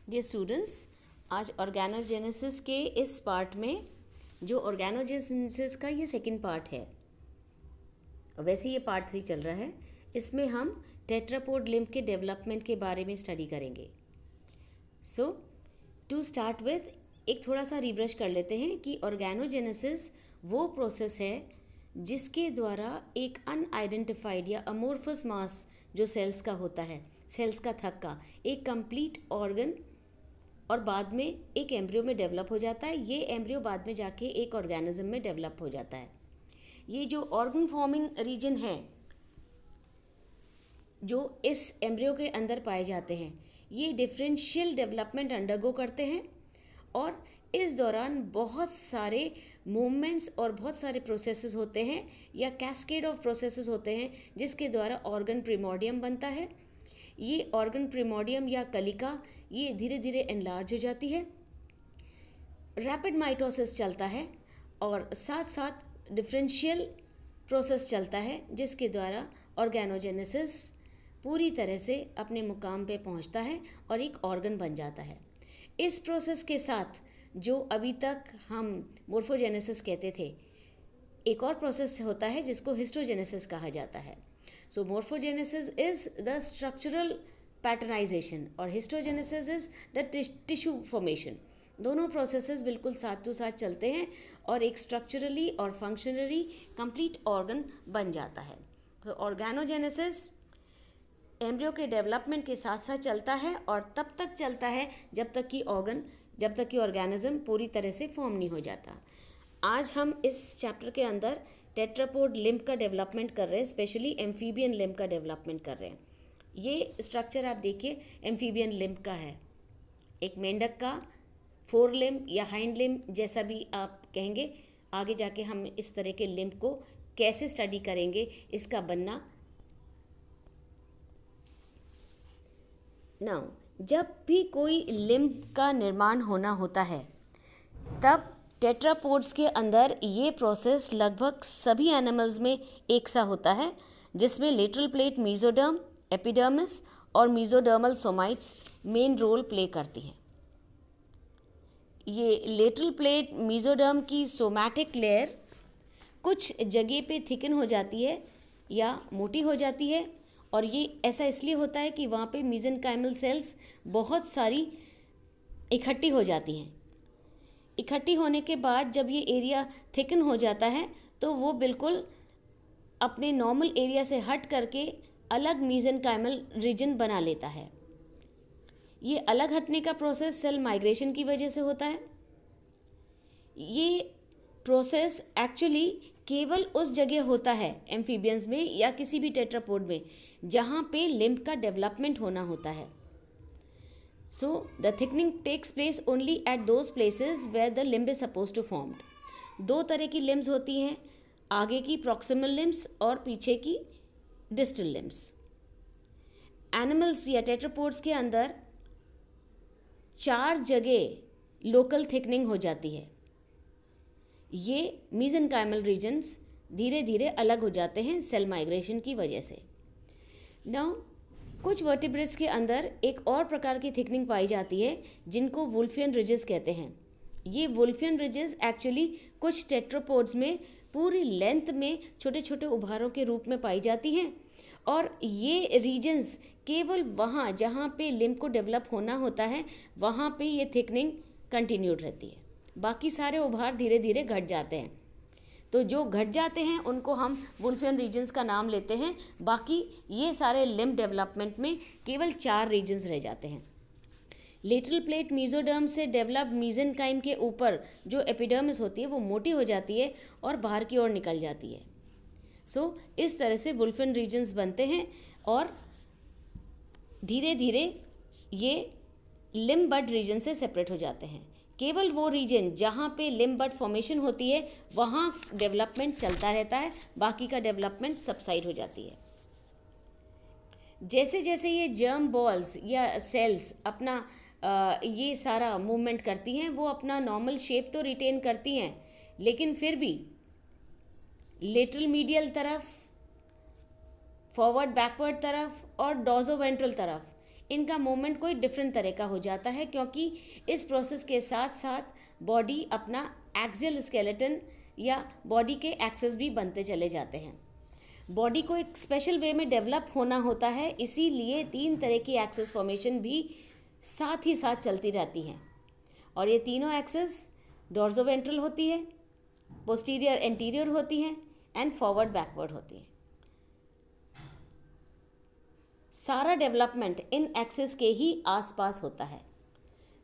Dear students, आज organogenesis के इस पार्ट में जो ऑर्गेनोजेनेसिस का ये सेकंड पार्ट है, वैसे ये पार्ट 3 चल रहा है। इसमें हम टेट्रापोड लिम्फ के डेवलपमेंट के बारे में स्टडी करेंगे। सो टू स्टार्ट विथ एक थोड़ा सा रिब्रश कर लेते हैं कि ऑर्गेनोजेनेसिस वो प्रोसेस है जिसके द्वारा एक अनआइडेंटिफाइड या अमोर्फस मास जो सेल्स का होता है, सेल्स का थक्का, एक कंप्लीट ऑर्गन और बाद में एक एम्ब्रियो में डेवलप हो जाता है। ये एम्ब्रियो बाद में जाके एक ऑर्गेनिज्म में डेवलप हो जाता है। ये जो ऑर्गन फॉर्मिंग रीजन है जो इस एम्ब्रियो के अंदर पाए जाते हैं, ये डिफरेंशियल डेवलपमेंट अंडरगो करते हैं और इस दौरान बहुत सारे मूवमेंट्स और बहुत सारे प्रोसेसेस होते हैं या कैस्केड ऑफ प्रोसेसेस होते हैं जिसके द्वारा ऑर्गन प्रिमोडियम बनता है। ये ऑर्गन प्रिमोडियम या कलिका ये धीरे धीरे एनलार्ज हो जाती है, रैपिड माइटोसिस चलता है और साथ साथ डिफरेंशियल प्रोसेस चलता है जिसके द्वारा ऑर्गेनोजेनेसिस पूरी तरह से अपने मुकाम पे पहुंचता है और एक ऑर्गन बन जाता है। इस प्रोसेस के साथ जो अभी तक हम मोर्फोजेनेसिस कहते थे, एक और प्रोसेस होता है जिसको हिस्टोजेनेसिस कहा जाता है। सो मोर्फोजेनेसिस इज द स्ट्रक्चरल पैटर्नाइजेशन और histogenesis is the tissue formation. दोनों प्रोसेसेस बिल्कुल साथ टू साथ चलते हैं और एक स्ट्रक्चरली और फंक्शनली कंप्लीट ऑर्गन बन जाता है। तो ऑर्गेनोजेनेसिस एम्ब्रियो के डेवलपमेंट के साथ साथ चलता है और तब तक चलता है जब तक कि ऑर्गेनिज्म पूरी तरह से फॉर्म नहीं हो जाता। आज हम इस चैप्टर के अंदर टेट्रापोड लिम्फ का डेवलपमेंट कर रहे हैं, स्पेशली एम्फीबियन लिम्फ का डेवलपमेंट कर रहे हैं। ये स्ट्रक्चर आप देखिए एम्फीबियन लिम्फ का है, एक मेंढक का फोर लिम्फ या हाइंड लिम्फ जैसा भी आप कहेंगे। आगे जाके हम इस तरह के लिम्फ को कैसे स्टडी करेंगे, इसका बनना। नाउ जब भी कोई लिम्फ का निर्माण होना होता है तब टेट्रापोड्स के अंदर ये प्रोसेस लगभग सभी एनिमल्स में एक सा होता है, जिसमें लेटरल प्लेट मेसोडर्म, एपिडर्मिस और mesodermal somites main role play करती हैं। ये लेटरल प्लेट मेसोडर्म की सोमैटिक लेयर कुछ जगह पे थिकन हो जाती है या मोटी हो जाती है और ये ऐसा इसलिए होता है कि वहाँ पे मेसेनकाइमल सेल्स बहुत सारी इकट्ठी हो जाती हैं। इकट्ठी होने के बाद जब ये एरिया थिकन हो जाता है तो वो बिल्कुल अपने नॉर्मल एरिया से हट करके अलग मेसेनकाइमल रीजन बना लेता है। ये अलग हटने का प्रोसेस सेल माइग्रेशन की वजह से होता है। ये प्रोसेस एक्चुअली केवल उस जगह होता है एम्फीबियंस में या किसी भी टेट्रापोड में जहाँ पे लिम्फ का डेवलपमेंट होना होता है। So the thickening takes place only at those places where the limb is suppose to formed. दो तरह की लिम्ब्स होती हैं, आगे की प्रॉक्सिमल लिम्ब्स और पीछे की डिस्टल लिम्ब्स। एनिमल्स या टेट्रापोड्स के अंदर 4 जगह लोकल थिकनिंग हो जाती है। ये मेसेनकाइमल रीजन्स धीरे धीरे अलग हो जाते हैं सेल माइग्रेशन की वजह से। नाउ कुछ वर्टिब्रेट्स के अंदर एक और प्रकार की थिकनिंग पाई जाती है जिनको वुल्फियन रिजेस कहते हैं। ये वुल्फियन रिजेस एक्चुअली कुछ टेट्रापोड्स में पूरी लेंथ में छोटे छोटे उभारों के रूप में पाई जाती हैं और ये रीजन्स केवल वहाँ जहाँ पे लिम्फ को डेवलप होना होता है वहाँ पे ये थिकनिंग कंटिन्यूड रहती है। बाकी सारे उभार धीरे धीरे घट जाते हैं। तो जो घट जाते हैं उनको हम वुल्फियन रीजन्स का नाम लेते हैं। बाकी ये सारे लिम्फ डेवलपमेंट में केवल 4 रीजन्स रह जाते हैं। लेटरल प्लेट मेसोडर्म से डेवलप मेसेनकाइम के ऊपर जो एपिडर्मिस होती है वो मोटी हो जाती है और बाहर की ओर निकल जाती है। सो इस तरह से वुल्फियन रीजन्स बनते हैं और धीरे धीरे ये लिम्फ बड रीजन से सेपरेट हो जाते हैं। केवल वो रीजन जहाँ पे लिम्फ बड फॉर्मेशन होती है वहाँ डेवलपमेंट चलता रहता है, बाकी का डेवलपमेंट सबसाइड हो जाती है। जैसे जैसे ये जर्म बॉल्स या सेल्स अपना ये सारा मूवमेंट करती हैं, वो अपना नॉर्मल शेप तो रिटेन करती हैं, लेकिन फिर भी लेटरल मीडियल तरफ, फॉरवर्ड बैकवर्ड तरफ और डॉर्सोवेंट्रल तरफ इनका मूवमेंट कोई डिफरेंट तरह का हो जाता है, क्योंकि इस प्रोसेस के साथ साथ बॉडी अपना एक्सियल स्केलेटन या बॉडी के एक्सेस भी बनते चले जाते हैं। बॉडी को एक स्पेशल वे में डेवलप होना होता है, इसीलिए 3 तरह की एक्सेस फॉर्मेशन भी साथ ही साथ चलती रहती हैं। और ये तीनों एक्सेस डॉर्जोवेंट्रल होती है, पोस्टीरियर एंटीरियर होती हैं एंड फॉरवर्ड बैकवर्ड होती है। सारा डेवलपमेंट इन एक्सेस के ही आसपास होता है।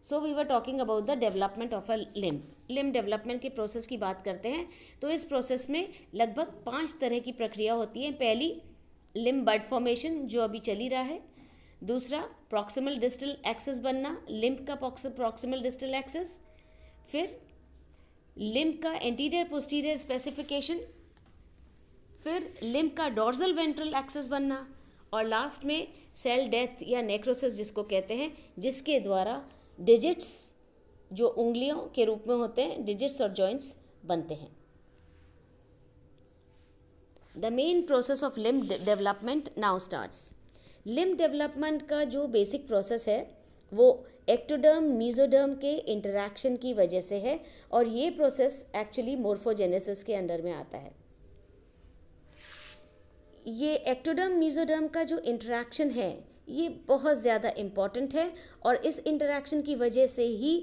So we were talking about the development of a limb development के प्रोसेस की बात करते हैं तो इस प्रोसेस में लगभग 5 तरह की प्रक्रिया होती है। पहली लिम्ब बड फॉर्मेशन जो अभी चली रहा है, दूसरा प्रॉक्सिमल डिस्टल एक्सेस बनना, लिम्ब का प्रॉक्सिमल डिस्टल एक्सेस, फिर लिम्ब का एंटीरियर पोस्टीरियर स्पेसिफिकेशन, फिर लिम्ब का डॉर्सल वेंट्रल एक्सेस बनना, और लास्ट में सेल डेथ या नेक्रोसिस जिसको कहते हैं, जिसके द्वारा डिजिट्स जो उंगलियों के रूप में होते हैं, डिजिट्स और जॉइंट्स बनते हैं। The main process of limb development now starts. Limb development का जो बेसिक प्रोसेस है वो एक्टोडर्म मीजोडर्म के इंटरैक्शन की वजह से है, और ये प्रोसेस एक्चुअली मोर्फोजेनेसिस के अंडर में आता है। ये एक्टोडर्म मीजोडर्म का जो इंटरैक्शन है ये बहुत ज़्यादा इम्पॉर्टेंट है, और इस इंटरैक्शन की वजह से ही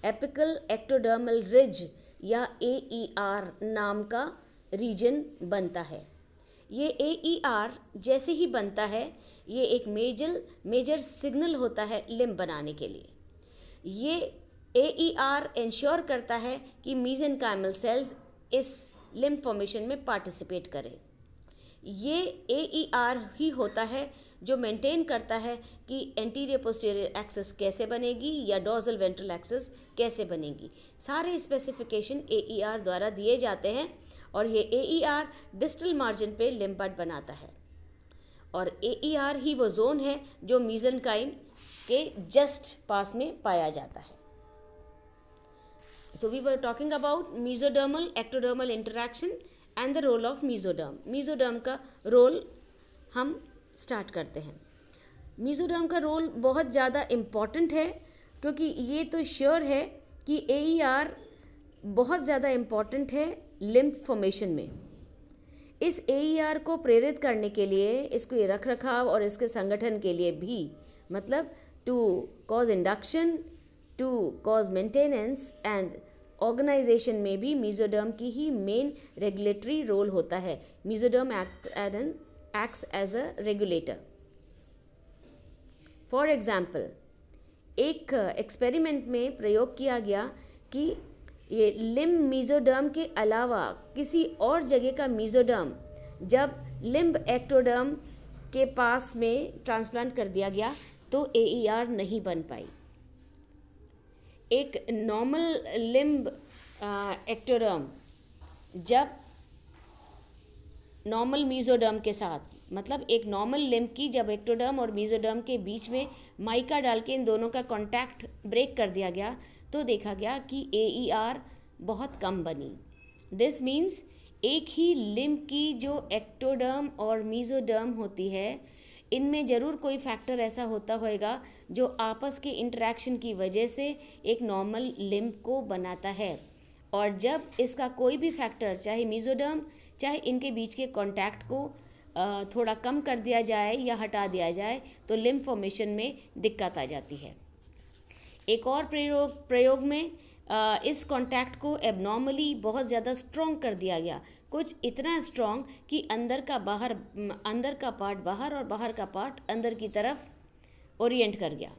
एपिकल एक्टोडर्मल रिज या AER नाम का रीजन बनता है। ये AER जैसे ही बनता है ये एक मेजर सिग्नल होता है लिम्ब बनाने के लिए। ये AER इंश्योर करता है कि मेसेनकाइमल सेल्स इस लिम्ब फॉर्मेशन में पार्टिसिपेट करें। ये AER ही होता है जो मेंटेन करता है कि एंटीरियर पोस्टीरियर एक्सेस कैसे बनेगी या डॉर्सल वेंट्रल एक्सेस कैसे बनेगी। सारे स्पेसिफिकेशन AER द्वारा दिए जाते हैं, और ये AER डिस्टल मार्जिन पे लिम्ब बड बनाता है, और AER ही वो जोन है जो मेसेनकाइम के जस्ट पास में पाया जाता है। So we were talking about mesodermal ectodermal interaction and the role of mesoderm. Mesoderm का रोल हम स्टार्ट करते हैं। मेसोडर्म का रोल बहुत ज़्यादा इम्पॉर्टेंट है, क्योंकि ये तो श्योर है कि AER बहुत ज़्यादा इम्पॉर्टेंट है लिम्ब फॉर्मेशन में। इस AER को प्रेरित करने के लिए, इसको रख रखाव और इसके संगठन के लिए भी, मतलब to cause induction, to cause maintenance and organisation में भी मेसोडर्म की ही मेन रेगुलेटरी रोल होता है। Mesoderm acts as a regulator. For example, एक एक्सपेरिमेंट में प्रयोग किया गया कि ये लिम्ब मेसोडर्म के अलावा किसी और जगह का मेसोडर्म जब लिम्ब एक्टोडर्म के पास में ट्रांसप्लांट कर दिया गया तो AER नहीं बन पाई। एक नॉर्मल लिम्ब एक्टोडर्म जब नॉर्मल मेसोडर्म के साथ, मतलब एक नॉर्मल लिम्ब की जब एक्टोडर्म और मेसोडर्म के बीच में माइका डाल के इन दोनों का कांटेक्ट ब्रेक कर दिया गया तो देखा गया कि AER बहुत कम बनी। दिस मीन्स एक ही लिम्ब की जो एक्टोडर्म और मेसोडर्म होती है, इनमें ज़रूर कोई फैक्टर ऐसा होता होगा जो आपस के इंटरेक्शन की वजह से एक नॉर्मल लिम्ब को बनाता है, और जब इसका कोई भी फैक्टर, चाहे मेसोडर्म चाहे इनके बीच के कांटेक्ट को थोड़ा कम कर दिया जाए या हटा दिया जाए तो लिम्ब फॉर्मेशन में दिक्कत आ जाती है। एक और प्रयोग में इस कांटेक्ट को एबनॉर्मली बहुत ज़्यादा स्ट्रॉन्ग कर दिया गया, कुछ इतना स्ट्रॉन्ग कि अंदर का पार्ट बाहर और बाहर का पार्ट अंदर की तरफ ओरिएंट कर गया।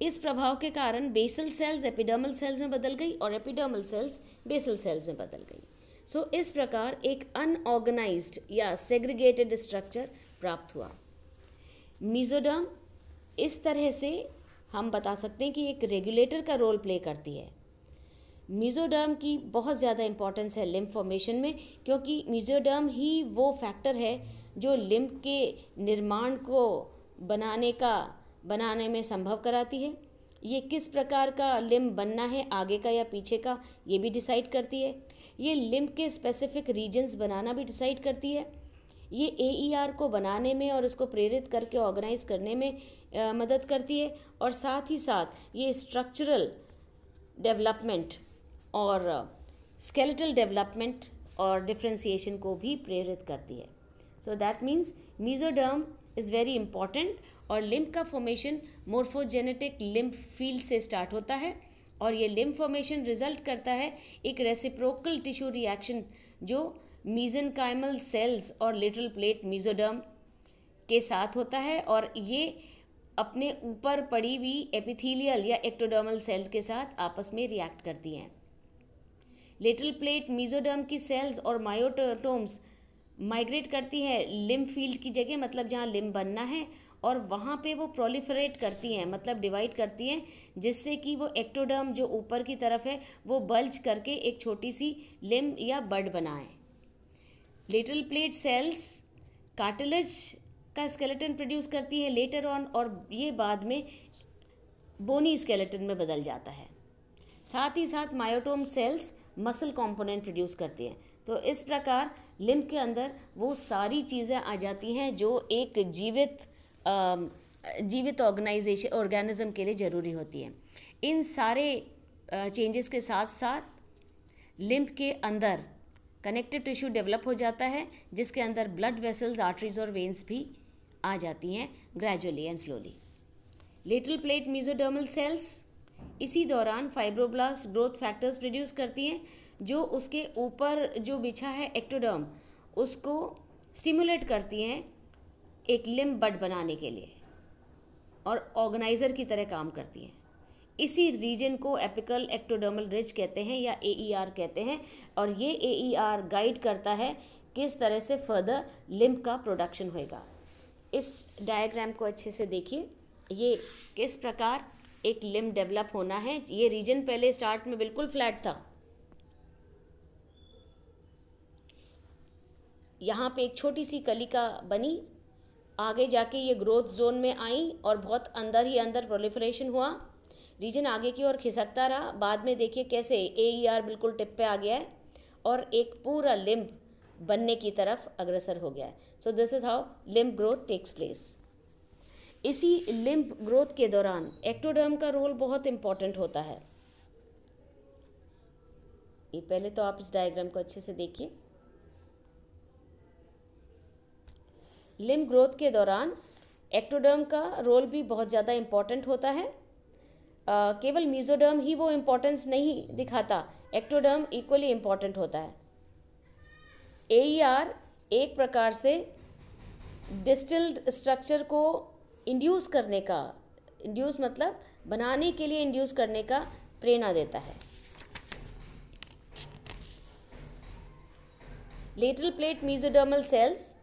इस प्रभाव के कारण बेसल सेल्स एपिडर्मल सेल्स में बदल गई और एपिडर्मल सेल्स बेसल सेल्स में बदल गई। सो इस प्रकार एक अनऑर्गेनाइज्ड या सेग्रीगेटेड स्ट्रक्चर प्राप्त हुआ। मेसोडर्म इस तरह से हम बता सकते हैं कि एक रेगुलेटर का रोल प्ले करती है। मेसोडर्म की बहुत ज़्यादा इंपॉर्टेंस है लिम्ब फॉर्मेशन में, क्योंकि मेसोडर्म ही वो फैक्टर है जो लिम्ब के निर्माण को बनाने में संभव कराती है। ये किस प्रकार का लिम्ब बनना है, आगे का या पीछे का, ये भी डिसाइड करती है। ये लिम्ब के स्पेसिफिक रीजन्स बनाना भी डिसाइड करती है। ये AER को बनाने में और इसको प्रेरित करके ऑर्गेनाइज करने में मदद करती है, और साथ ही साथ ये स्ट्रक्चरल डेवलपमेंट और स्केलेटल डेवलपमेंट और डिफ्रेंसिएशन को भी प्रेरित करती है। So that means mesoderm is very important, और लिम्फ का फॉर्मेशन मोर्फोजेनेटिक लिम्फ फील्ड से स्टार्ट होता है, और ये लिम्फ फॉर्मेशन रिजल्ट करता है एक रेसिप्रोकल टिश्यू रिएक्शन जो मीजेनकाइमल सेल्स और लिटिल प्लेट मीजोडर्म के साथ होता है, और ये अपने ऊपर पड़ी हुई एपिथेलियल या एक्टोडर्मल सेल्स के साथ आपस में रिएक्ट करती हैं। लिटिल प्लेट मीजोडर्म की सेल्स और मायोटोम्स माइग्रेट करती है लिम्फ फील्ड की जगह, मतलब जहाँ लिम्फ बनना है, और वहाँ पे वो प्रोलिफरेट करती हैं, मतलब डिवाइड करती हैं, जिससे कि वो एक्टोडर्म जो ऊपर की तरफ है वो बल्ज करके एक छोटी सी लिम्फ या बड बनाए। लिटिल प्लेट सेल्स कार्टिलेज का स्केलेटन प्रोड्यूस करती है लेटर ऑन, और ये बाद में बोनी स्केलेटन में बदल जाता है। साथ ही साथ myotome cells muscle component produce करती हैं। तो इस प्रकार लिम्फ के अंदर वो सारी चीज़ें आ जाती हैं जो एक जीवित ऑर्गेनिज्म के लिए ज़रूरी होती हैं। इन सारे चेंजेस के साथ साथ लिम्फ के अंदर कनेक्टिव टिश्यू डेवलप हो जाता है, जिसके अंदर ब्लड वेसल्स, आर्टरीज और वेन्स भी आ जाती हैं gradually and slowly. Little plate mesodermal cells इसी दौरान फाइब्रोब्लास्ट ग्रोथ फैक्टर्स प्रोड्यूस करती हैं, जो उसके ऊपर जो बिछा है एक्टोडर्म उसको स्टिमुलेट करती हैं एक लिम्फ बड बनाने के लिए, और ऑर्गेनाइजर की तरह काम करती हैं। इसी रीजन को एपिकल एक्टोडर्मल रिज कहते हैं या AER कहते हैं, और ये AER गाइड करता है किस तरह से फर्दर लिम्फ का प्रोडक्शन होएगा। इस डायग्राम को अच्छे से देखिए, ये किस प्रकार एक लिम्फ डेवलप होना है। ये रीजन पहले स्टार्ट में बिल्कुल फ्लैट था, यहाँ पे एक छोटी सी कलिका बनी, आगे जाके ये ग्रोथ जोन में आई और बहुत अंदर ही अंदर प्रोलिफरेशन हुआ, रीजन आगे की ओर खिसकता रहा। बाद में देखिए कैसे AER बिल्कुल टिप पे आ गया है और एक पूरा लिम्फ बनने की तरफ अग्रसर हो गया है। So this is how limb growth takes place. इसी लिम्फ ग्रोथ के दौरान एक्टोडर्म का रोल बहुत इंपॉर्टेंट होता है। ये पहले तो आप इस डायग्राम को अच्छे से देखिए। लिम्फ ग्रोथ के दौरान एक्टोडर्म का रोल भी बहुत ज़्यादा इम्पॉर्टेंट होता है। केवल मीजोडर्म ही वो इम्पोर्टेंस नहीं दिखाता, एक्टोडर्म इक्वली इम्पॉर्टेंट होता है। AER एक प्रकार से डिस्टिल्ड स्ट्रक्चर को इंड्यूस करने का, इंड्यूस मतलब बनाने के लिए इंड्यूस करने का प्रेरणा देता है। लेटरल प्लेट मीजोडर्मल सेल्स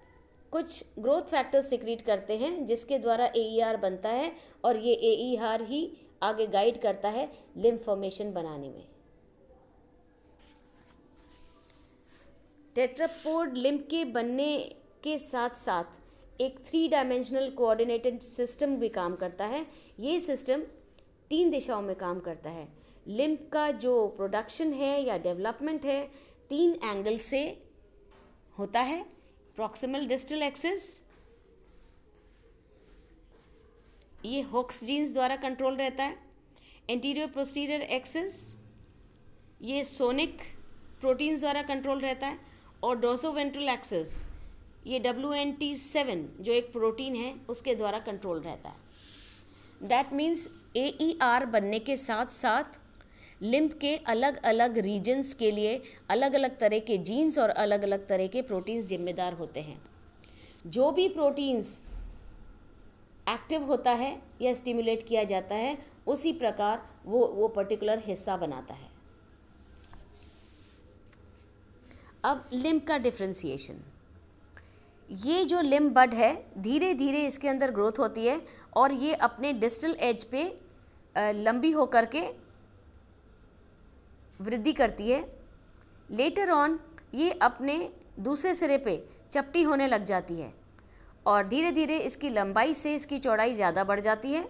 कुछ ग्रोथ फैक्टर्स सिक्रीट करते हैं जिसके द्वारा AER बनता है, और ये AER ही आगे गाइड करता है लिम्फ फॉर्मेशन बनाने में। टेट्रापोड लिम्फ के बनने के साथ साथ एक 3 डायमेंशनल कोऑर्डिनेटेड सिस्टम भी काम करता है। ये सिस्टम 3 दिशाओं में काम करता है। लिम्फ का जो प्रोडक्शन है या डेवलपमेंट है 3 एंगल से होता है। प्रॉक्सिमल डिस्टल एक्सिस, ये होक्स जीन्स द्वारा कंट्रोल रहता है। एंटीरियर पोस्टीरियर एक्सिस, ये सोनिक प्रोटीन्स द्वारा कंट्रोल रहता है। और डोर्सोवेंट्रल एक्सिस, ये WNT7 जो एक प्रोटीन है उसके द्वारा कंट्रोल रहता है। दैट मीन्स AER बनने के साथ साथ लिम्फ के अलग अलग रीजन्स के लिए अलग अलग तरह के जीन्स और अलग अलग तरह के प्रोटीन्स जिम्मेदार होते हैं। जो भी प्रोटीन्स एक्टिव होता है या स्टिमुलेट किया जाता है उसी प्रकार वो पर्टिकुलर हिस्सा बनाता है। अब लिम्फ का डिफ्रेंसिएशन, ये जो लिम्फ बड है धीरे धीरे इसके अंदर ग्रोथ होती है और ये अपने डिस्टल एज पे लंबी होकर के वृद्धि करती है। लेटर ऑन ये अपने दूसरे सिरे पे चपटी होने लग जाती है और धीरे धीरे इसकी लंबाई से इसकी चौड़ाई ज़्यादा बढ़ जाती है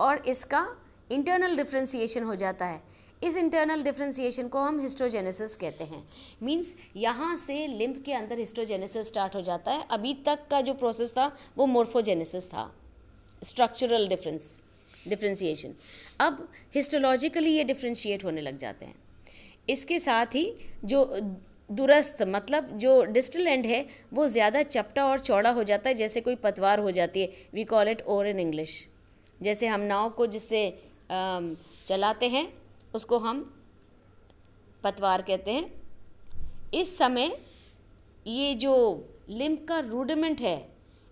और इसका इंटरनल डिफ्रेंसिएशन हो जाता है। इस इंटरनल डिफरेंशिएशन को हम हिस्टोजेनेसिस कहते हैं। मींस यहाँ से लिम्फ के अंदर हिस्टोजेनेसिस स्टार्ट हो जाता है। अभी तक का जो प्रोसेस था वो मोर्फोजेनेसिस था, स्ट्रक्चरल डिफरेंशिएशन। अब हिस्टोलॉजिकली ये डिफरेंशिएट होने लग जाते हैं। इसके साथ ही जो दूरस्थ मतलब जो डिस्टल एंड है वो ज़्यादा चपटा और चौड़ा हो जाता है, जैसे कोई पतवार हो जाती है। We call it oar in English. जैसे हम नाव को जिससे चलाते हैं उसको हम पतवार कहते हैं। इस समय ये जो लिम्फ का रूडिमेंट है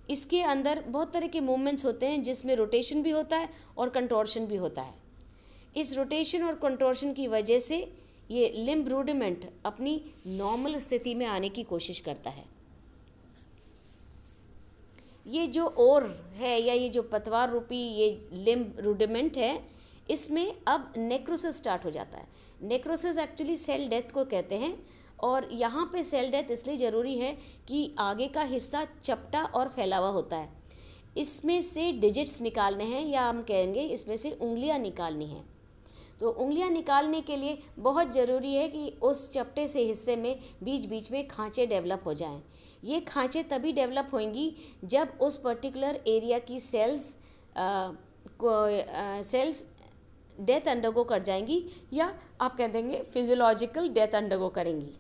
इसके अंदर बहुत तरह के मूवमेंट्स होते हैं, जिसमें रोटेशन भी होता है और कंटोर्शन भी होता है। इस रोटेशन और कंटोर्शन की वजह से ये लिम्ब रूडिमेंट अपनी नॉर्मल स्थिति में आने की कोशिश करता है। ये जो ओर है या ये जो पतवार रूपी ये लिम्ब रूडिमेंट है, इसमें अब नेक्रोसिस स्टार्ट हो जाता है। नेक्रोसिस एक्चुअली सेल डेथ को कहते हैं, और यहाँ पे सेल डेथ इसलिए ज़रूरी है कि आगे का हिस्सा चपटा और फैला हुआ होता है। इसमें से डिजिट्स निकालने हैं, या हम कहेंगे इसमें से उंगलियाँ निकालनी हैं। तो उंगलियां निकालने के लिए बहुत ज़रूरी है कि उस चपटे से हिस्से में बीच बीच में खांचे डेवलप हो जाएं। ये खांचे तभी डेवलप होंगी जब उस पर्टिकुलर एरिया की सेल्स डेथ अंडरगो कर जाएंगी, या आप कह देंगे फिजियोलॉजिकल डेथ अंडरगो करेंगी।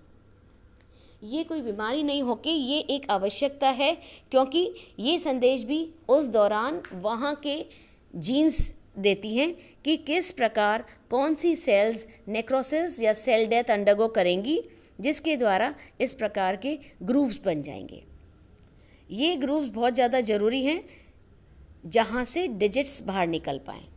ये कोई बीमारी नहीं होके ये एक आवश्यकता है, क्योंकि ये संदेश भी उस दौरान वहाँ के जीन्स देती हैं कि किस प्रकार कौन सी सेल्स नेक्रोसिस या सेल डेथ अंडरगो करेंगी, जिसके द्वारा इस प्रकार के ग्रूव्स बन जाएंगे। ये ग्रूव्स बहुत ज़्यादा ज़रूरी हैं जहाँ से डिजिट्स बाहर निकल पाएँ।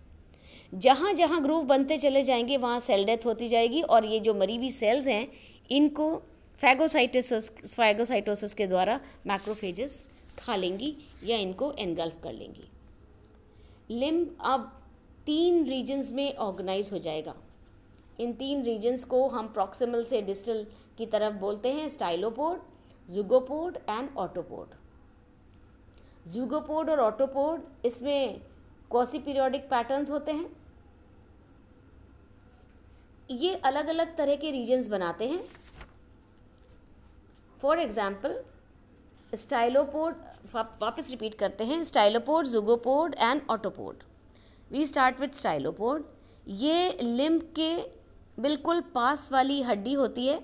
जहाँ जहाँ ग्रूव बनते चले जाएंगे वहाँ सेल डेथ होती जाएगी, और ये जो मरी हुई सेल्स हैं इनको फैगोसाइटोसिस के द्वारा मैक्रोफेजेस खा लेंगी या इनको एनगल्फ कर लेंगी। लिम्ब अब 3 रीजन्स में ऑर्गेनाइज हो जाएगा। इन 3 रीजन्स को हम प्रॉक्सिमल से डिस्टल की तरफ बोलते हैं स्टाइलोपोड, ज़ूगोपोड एंड ऑटोपोड। ज़ूगोपोड और ऑटोपोड, इसमें क्वासी पीरियोडिक पैटर्न्स होते हैं। ये अलग अलग तरह के रीजन्स बनाते हैं। फॉर एग्जाम्पल स्टाइलोपोड, वापस रिपीट करते हैं, stylopod, zeugopod and autopod. We start with stylopod. ये लिम्ब के बिल्कुल पास वाली हड्डी होती है।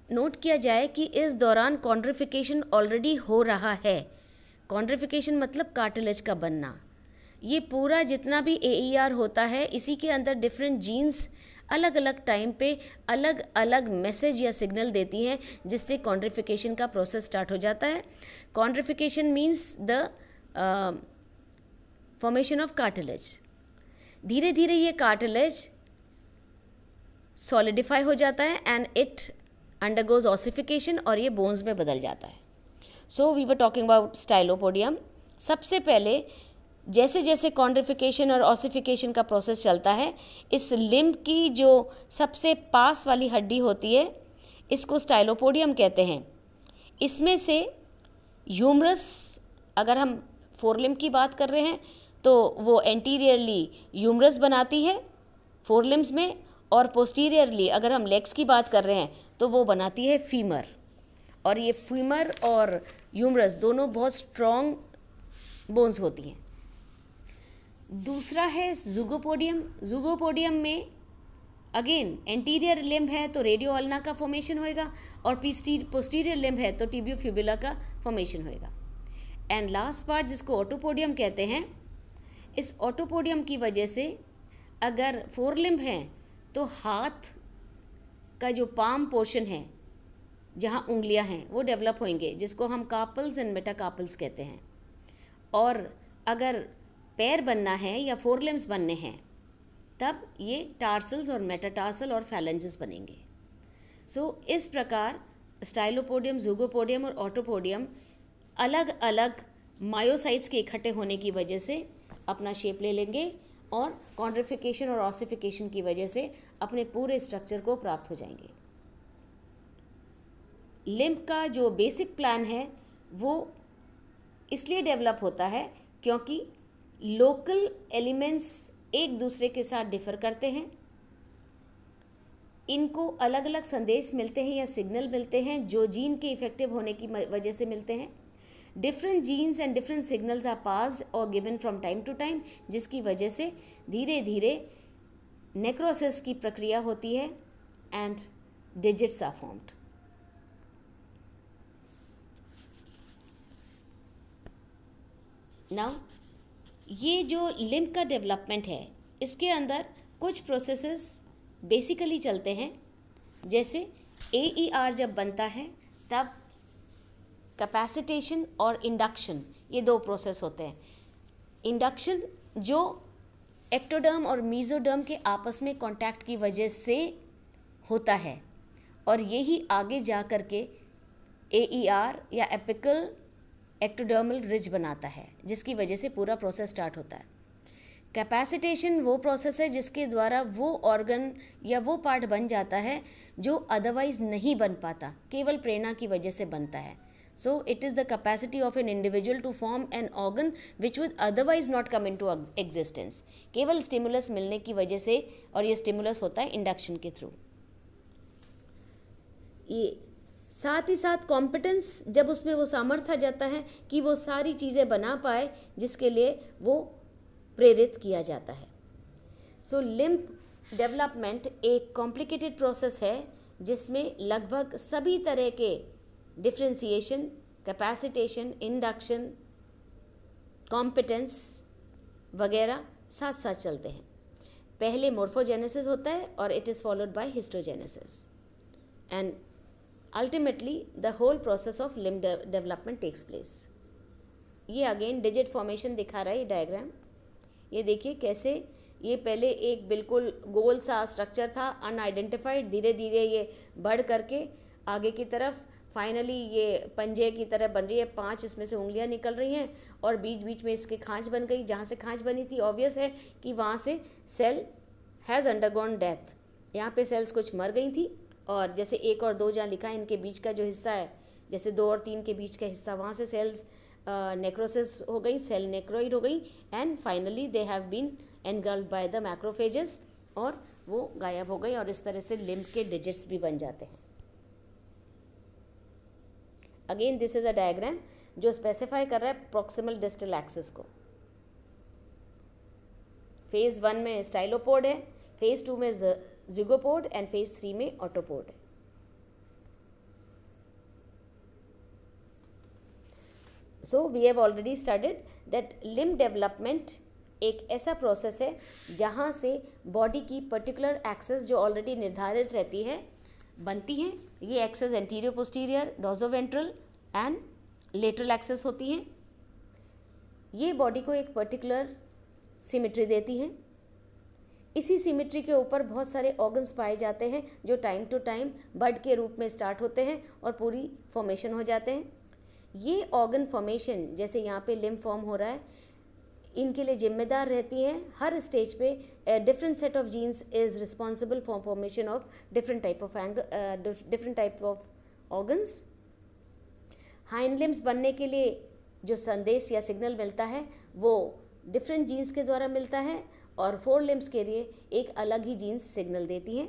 नोट किया जाए कि इस दौरान कॉन्ड्रिफिकेशन ऑलरेडी हो रहा है। कॉन्ड्रिफिकेशन मतलब कार्टिलेज का बनना। ये पूरा जितना भी AER होता है, इसी के अंदर डिफरेंट जीन्स अलग अलग टाइम पे अलग अलग मैसेज या सिग्नल देती हैं, जिससे कॉन्ड्रिफिकेशन का प्रोसेस स्टार्ट हो जाता है। Chondrification means the formation of cartilage. धीरे धीरे ये कार्टिलेज सॉलिडिफाई हो जाता है एंड इट अंडरगोज ऑसिफिकेशन, और ये बोन्स में बदल जाता है। So we were talking about stylopodium. सबसे पहले जैसे जैसे कॉन्ड्रिफिकेशन और ऑसिफिकेशन का प्रोसेस चलता है, इस लिम्ब की जो सबसे पास वाली हड्डी होती है इसको स्टाइलोपोडियम कहते हैं। इसमें से ह्यूमरस, अगर हम फोरलिम्ब की बात कर रहे हैं तो वो एंटीरियरली ह्यूमरस बनाती है फोरलिम्ब्स में, और पोस्टीरियरली अगर हम लेग्स की बात कर रहे हैं तो वो बनाती है फीमर। और ये फीमर और ह्यूमरस दोनों बहुत स्ट्रॉन्ग बोन्स होती हैं। दूसरा है ज़ूगोपोडियम। ज़ूगोपोडियम में अगेन एंटीरियर लिम्ब है तो रेडियो अल्ना का फॉर्मेशन होएगा, और पोस्टीरियर लिम्ब है तो टिबियोफ्यूबुला का फॉर्मेशन होएगा। एंड लास्ट पार्ट जिसको ऑटोपोडियम कहते हैं, इस ऑटोपोडियम की वजह से अगर फोरलिम्ब हैं तो हाथ का जो पाम पोर्शन है जहाँ उंगलियां हैं वो डेवलप होंगे, जिसको हम कार्पल्स एंड मेटाकार्पल्स कहते हैं। और अगर पैर बनना है या फोरलिम्ब्स बनने हैं तब ये टार्सल्स और मेटाटार्सल और फैलेंजेस बनेंगे। सो इस प्रकार स्टाइलोपोडियम, ज़ूगोपोडियम और ऑटोपोडियम अलग अलग मायोसाइट्स के इकट्ठे होने की वजह से अपना शेप ले लेंगे, और कॉन्ड्रिफिकेशन और ऑसिफिकेशन की वजह से अपने पूरे स्ट्रक्चर को प्राप्त हो जाएंगे। लिम्ब का जो बेसिक प्लान है वो इसलिए डेवलप होता है क्योंकि लोकल एलिमेंट्स एक दूसरे के साथ डिफ़र करते हैं, इनको अलग अलग संदेश मिलते हैं या सिग्नल मिलते हैं जो जीन के इफेक्टिव होने की वजह से मिलते हैं। Different genes and different signals are passed और given from time to time, जिसकी वजह से धीरे धीरे नेक्रोसिस की प्रक्रिया होती है and digits are formed. Now ये जो लिम्ब का डेवलपमेंट है, इसके अंदर कुछ प्रोसेसेस बेसिकली चलते हैं। जैसे AER जब बनता है तब कैपेसिटेशन और इंडक्शन, ये दो प्रोसेस होते हैं। इंडक्शन जो एक्टोडर्म और मीजोडर्म के आपस में कांटेक्ट की वजह से होता है, और यही आगे जा कर के AER या एपिकल एक्टोडर्मल रिज बनाता है, जिसकी वजह से पूरा प्रोसेस स्टार्ट होता है। कैपेसिटेशन वो प्रोसेस है जिसके द्वारा वो ऑर्गन या वो पार्ट बन जाता है जो अदरवाइज नहीं बन पाता, केवल प्रेरणा की वजह से बनता है। So it is the capacity of an individual to form an organ which would otherwise not come into existence, केवल स्टिमुलस मिलने की वजह से, और ये स्टिमुलस होता है इंडक्शन के थ्रू। ये साथ ही साथ कॉम्पिटेंस, जब उसमें वो सामर्थ्य आ जाता है कि वो सारी चीज़ें बना पाए जिसके लिए वो प्रेरित किया जाता है। सो लिम्ब डेवलपमेंट एक कॉम्प्लिकेटेड प्रोसेस है जिसमें लगभग सभी तरह के डिफ्रेंसिएशन, कैपेसिटेशन, इंडक्शन, कॉम्पिटेंस वगैरह साथ साथ चलते हैं। पहले मोर्फोजेनेसिस होता है और it is followed by histogenesis, and ultimately the whole process of limb development takes place. ये अगेन डिजिट फॉर्मेशन दिखा रहा है ये डायग्राम। ये देखिए कैसे ये पहले एक बिल्कुल गोल सा स्ट्रक्चर था, अनआइडेंटिफाइड, धीरे धीरे ये बढ़ करके आगे की तरफ फाइनली ये पंजे की तरह बन रही है। 5 इसमें से उंगलियां निकल रही हैं और बीच बीच में इसके खांच बन गई। जहाँ से खांच बनी थी ऑब्वियस है कि वहाँ से सेल हैज़ अंडरगॉन डेथ, यहाँ पे सेल्स कुछ मर गई थी, और जैसे 1 और 2 जहाँ लिखा है इनके बीच का जो हिस्सा है, जैसे 2 और 3 के बीच का हिस्सा, वहाँ से सेल्स नेक्रोसिस हो गई, सेल नेक्रोइड हो गई, and finally they have been engulfed by the macrophages, और वो गायब हो गई, और इस तरह से लिम्ब के डिजिट्स भी बन जाते हैं। Again this is a diagram जो स्पेसिफाई कर रहा है प्रॉक्सिमल डिस्टल एक्सिस को। फेज 1 में स्टाइलोपोड है, फेज 2 में ज़िगोपोड, एंड फेज 3 में ऑटोपोड है। So we have already studied that limb development एक ऐसा प्रोसेस है जहाँ से बॉडी की पर्टिकुलर एक्सेस जो ऑलरेडी निर्धारित रहती है बनती हैं। ये axes anterior posterior, dorsoventral and lateral axes होती हैं। ये बॉडी को एक पर्टिकुलर सिमेट्री देती हैं। इसी सिमेट्री के ऊपर बहुत सारे ऑर्गन्स पाए जाते हैं जो टाइम टू टाइम बड के रूप में स्टार्ट होते हैं और पूरी फॉर्मेशन हो जाते हैं। ये ऑर्गन फॉर्मेशन, जैसे यहाँ पे लिम्ब फॉर्म हो रहा है, इनके लिए जिम्मेदार रहती हैं हर स्टेज पे different set of genes is responsible for formation of different type of organs. Hind limbs बनने के लिए जो संदेश या सिग्नल मिलता है वो डिफरेंट जीन्स के द्वारा मिलता है, और फोर लिम्ब्स के लिए एक अलग ही जीन्स सिग्नल देती हैं।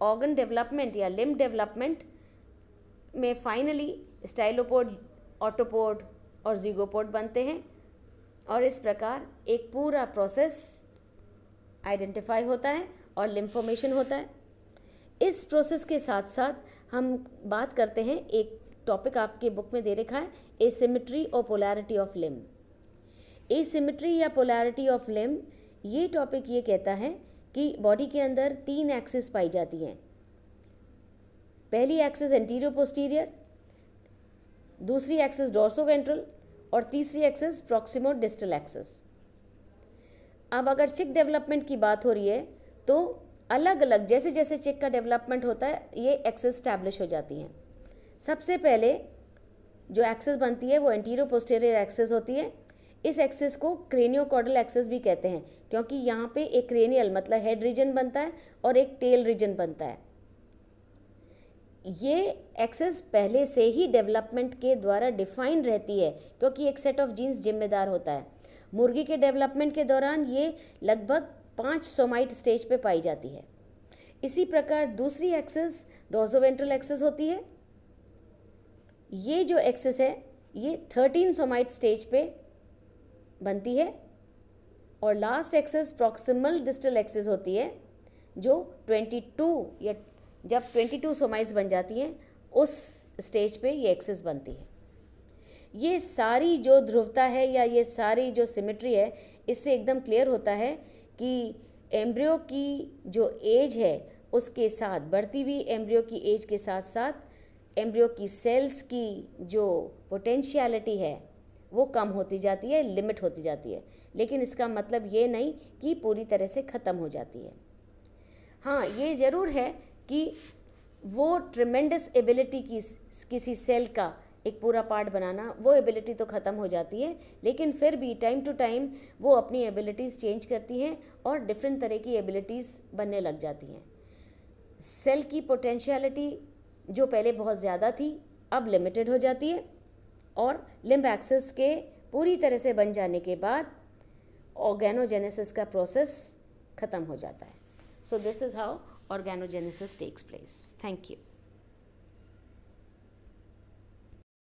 ऑर्गन डेवलपमेंट या लिम्ब डेवलपमेंट में फाइनली स्टाइलोपोड, ऑटोपोड और ज़िगोपोड बनते हैं, और इस प्रकार एक पूरा प्रोसेस आइडेंटिफाई होता है और लिम्ब फॉर्मेशन होता है। इस प्रोसेस के साथ साथ हम बात करते हैं, एक टॉपिक आपके बुक में दे रखा है, एसिमेट्री और पोलैरिटी ऑफ लिम्ब। एसिमेट्री या पोलैरिटी ऑफ लिम्ब, ये टॉपिक ये कहता है कि बॉडी के अंदर 3 एक्सिस पाई जाती हैं। पहली एक्सिस एंटीरियर पोस्टीरियर, दूसरी एक्सिस डोर्सोवेंट्रल, और तीसरी एक्सिस प्रॉक्सिमो डिस्टल एक्सिस। अब अगर चिक डेवलपमेंट की बात हो रही है तो अलग अलग जैसे जैसे चिक का डेवलपमेंट होता है ये एक्सिस स्टैब्लिश हो जाती हैं। सबसे पहले जो एक्सिस बनती है वो एंटीरियर पोस्टीरियर एक्सिस होती है। इस एक्सिस को क्रेनियोकॉर्डल एक्सिस भी कहते हैं, क्योंकि यहाँ पे एक क्रेनियल मतलब हेड रीजन बनता है और एक टेल रीजन बनता है। ये एक्सेस पहले से ही डेवलपमेंट के द्वारा डिफाइंड रहती है, क्योंकि एक सेट ऑफ जीन्स जिम्मेदार होता है। मुर्गी के डेवलपमेंट के दौरान ये लगभग 5 सोमाइट स्टेज पे पाई जाती है। इसी प्रकार दूसरी एक्सिस डोर्सोवेंट्रल एक्सिस होती है। ये जो एक्सिस है ये 13 सोमाइट स्टेज पे बनती है और last axis proximal distal axis होती है जो 22 या जब 22 सोमाइट्स बन जाती हैं उस स्टेज पे ये एक्सिस बनती है। ये सारी जो ध्रुवता है या ये सारी जो सिमेट्री है इससे एकदम क्लियर होता है कि एम्ब्रियो की जो एज है उसके साथ बढ़ती हुई एम्ब्रियो की एज के साथ साथ एम्ब्रियो की सेल्स की जो पोटेंशियलिटी है वो कम होती जाती है, लिमिट होती जाती है, लेकिन इसका मतलब ये नहीं कि पूरी तरह से ख़त्म हो जाती है। हाँ, ये ज़रूर है कि वो ट्रिमेंडस एबिलिटी की किसी सेल का एक पूरा पार्ट बनाना, वो एबिलिटी तो ख़त्म हो जाती है, लेकिन फिर भी टाइम टू टाइम वो अपनी एबिलिटीज़ चेंज करती हैं और डिफरेंट तरह की एबिलिटीज़ बनने लग जाती हैं। सेल की पोटेंशियलिटी जो पहले बहुत ज़्यादा थी अब लिमिटेड हो जाती है और लिम्ब एक्सिस के पूरी तरह से बन जाने के बाद ऑर्गेनोजेनेसिस का प्रोसेस ख़त्म हो जाता है। So this is how organogenesis takes place. Thank you.